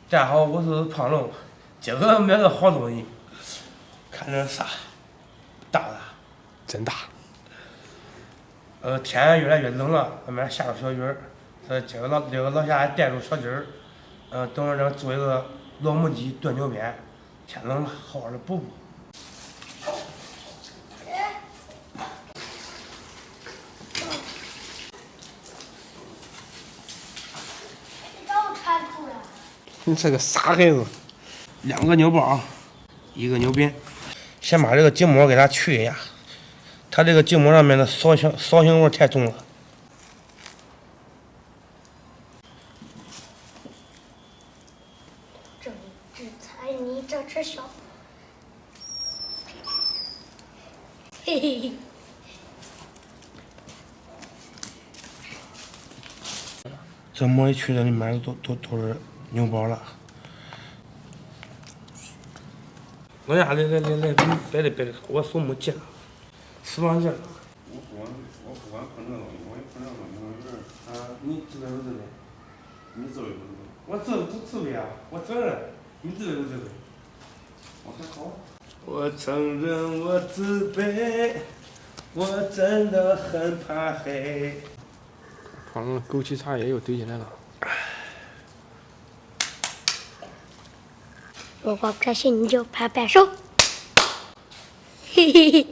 大家好，我是胖龙。今个买个好东西，看这啥？大不大？真大。天越来越冷了，外面下个小雨儿。今个这个老夏还带着小鸡儿。等会儿咱做一个老母鸡炖牛鞭。天冷了，好好的补补。你这个傻孩子！2个牛包，1个牛鞭。先把这个筋膜给它去一下，它这个筋膜上面的骚腥味太重了。正制裁你这只小，嘿嘿嘿。这膜一去的里面都是牛包了。老夏，来，别的，我手没劲了，使不上劲了。我不管碰这东西，我也碰这东西，你自备不自备？你自备不自备？我自备啊，我承认。你自备不自备？我还好。我承认我自卑，我真的很怕黑。胖龙枸杞茶叶又堆进来了。如果不信你就拍拍手，嘿嘿嘿。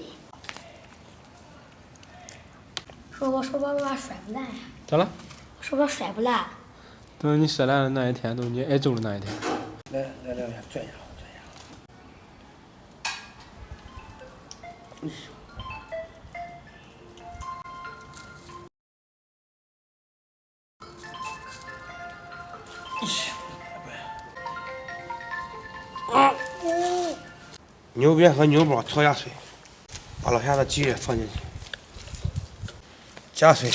说我手把摔不烂呀？咋了？手把摔不烂。等你摔烂的那一天，都是你挨揍的那一天。来，两下转一下。牛鞭和牛包搓下水，把老夏的鸡也放进去，加水。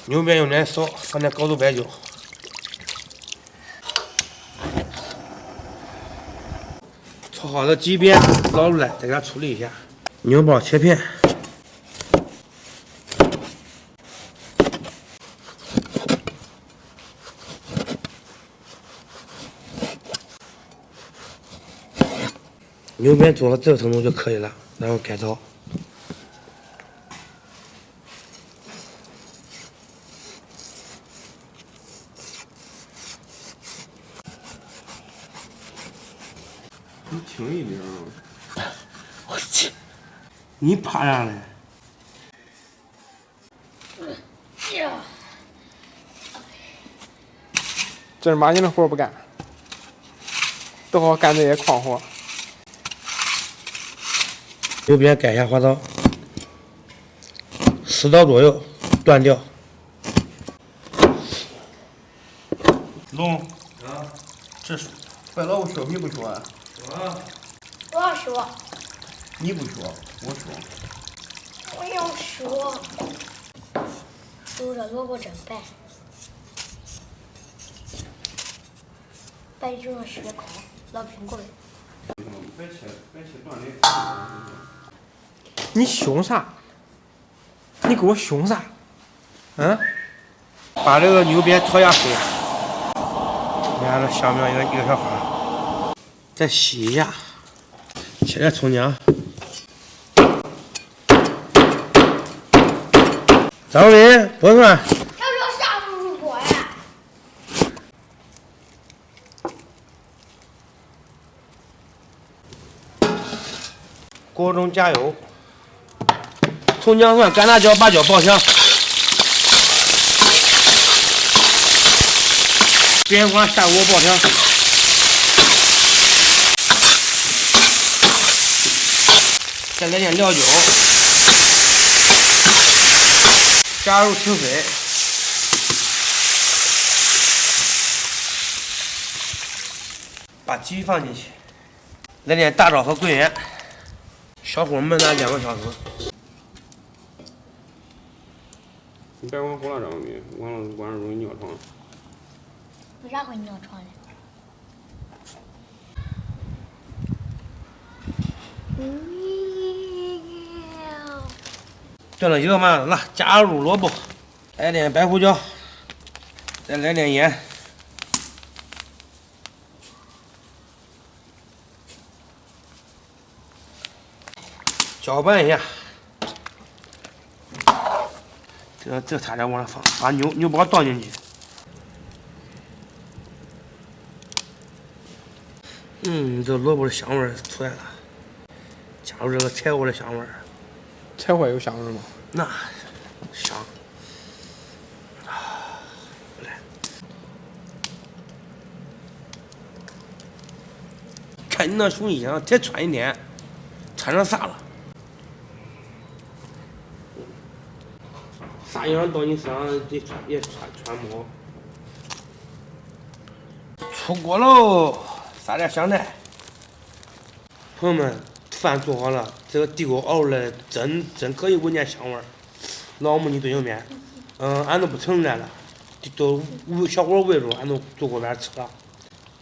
牛鞭用点少，放点高度白酒。搓好的鸡鞭捞出来，再给它处理一下。牛包切片。牛鞭做到这个程度就可以了，然后改刀。你轻一点啊！我去，你怕啥嘞？这是马筋的活不干，都好干这些矿活。右边改一下花刀，10刀左右断掉。龙啊，这是坏老虎削皮不削啊？啊，我要说，你不削，我削。我要说，说这萝卜真白，白就像血烤老冰棍儿。别切断的。你凶啥？你给我凶啥？嗯？把这个牛鞭搓下水，你看这小苗一个小花，再洗一下，切点葱姜。张伟，拨蒜。要不要下入锅呀？锅中加油，葱姜蒜、干辣椒、八角爆香，边花下锅爆香，再来点料酒，加入清水，把鸡放进去，来点大枣和桂圆。小火焖它2个小时。你别往火辣上面，完了晚上容易尿床。为啥会尿床呢？炖了1个半小时了，加入萝卜，来点白胡椒，再来点盐，搅拌一下。这差点往上放，把牛宝倒进去。这萝卜的香味儿出来了，加入这个柴火的香味儿。柴火有香味吗？那香。来，看你那熊衣裳才穿一天，穿成啥了？啥衣裳到你身上得穿，也穿不好。出锅喽，撒点香菜。朋友们，饭做好了，这个地沟熬出来真可以闻见香味儿。老母鸡炖牛面，俺都不盛来了，都小伙喂着，俺都坐锅边吃了，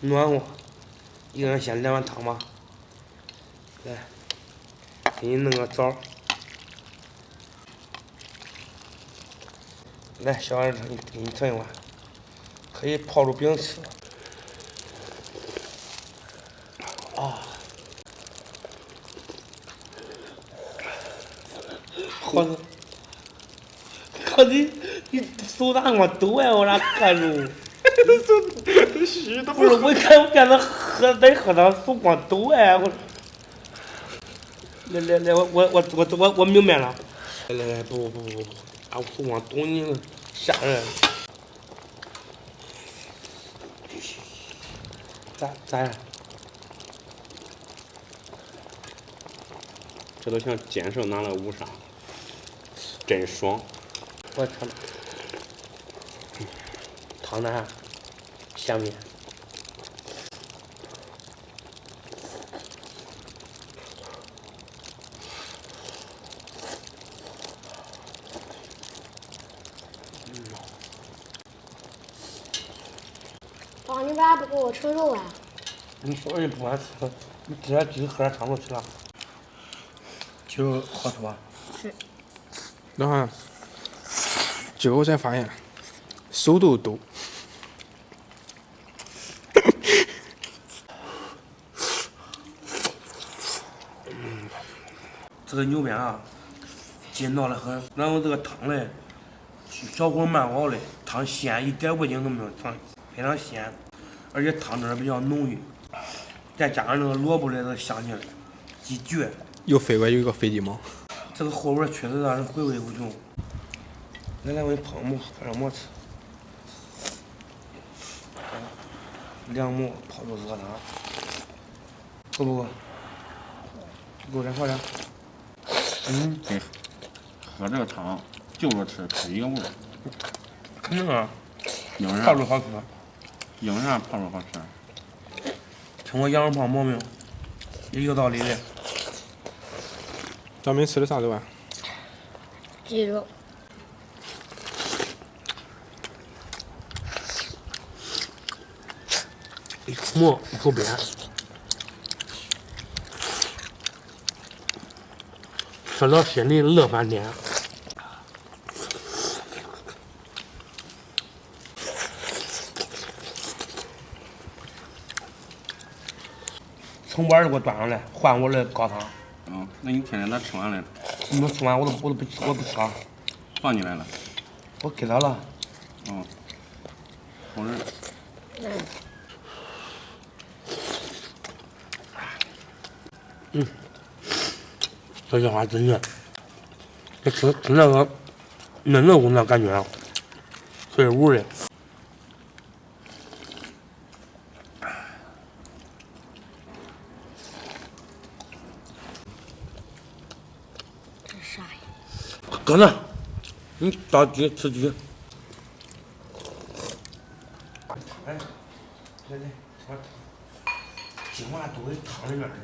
暖和。一个人先来碗汤吧，来，给你弄个枣。来，小儿子，给你盛一碗，可以泡着饼吃。好的，靠你手咋那么抖啊？我咋看着？虚的不是，我看着喝汤手光抖哎！来，我明白了。来，不，俺手光抖你吓人。咋样？这都像剑圣拿了乌纱，真爽。我尝尝。汤呢？下面。爸，你为啥不给我盛肉啊？你小人不爱吃，你直接喝点汤就行了。就好吃吧？是。然后，这个我才发现，手都抖。这个牛面啊，筋道的很，然后这个汤嘞，小火慢熬的，汤鲜，一点味精都没有，汤非常鲜，而且汤汁比较浓郁，再加上那个萝卜的这个香气，极绝。又飞过有一个飞机猫。这个后味确实让人回味无穷。来，我给你泡馍，快点馍吃。凉馍泡着热汤，够不够？够点，快点。对，喝这个汤就着吃是一个味儿。肯定啊，硬上泡着好吃。硬上泡着好吃。听过羊肉泡馍没有？也有道理的。咱们吃的啥肉啊？鸡肉。一口馍，一口边，吃到心里乐翻天。从碗儿给我端上来，换我的高汤。那你天天咋吃完了？你们吃完我不吃了。放进来了。我给他了。好人。这句话真的，这吃那个嫩肉那感觉，脆乎的。这是啥呀？搁那，你着急吃鸡。来，吃点汤，今晚都给汤里面的。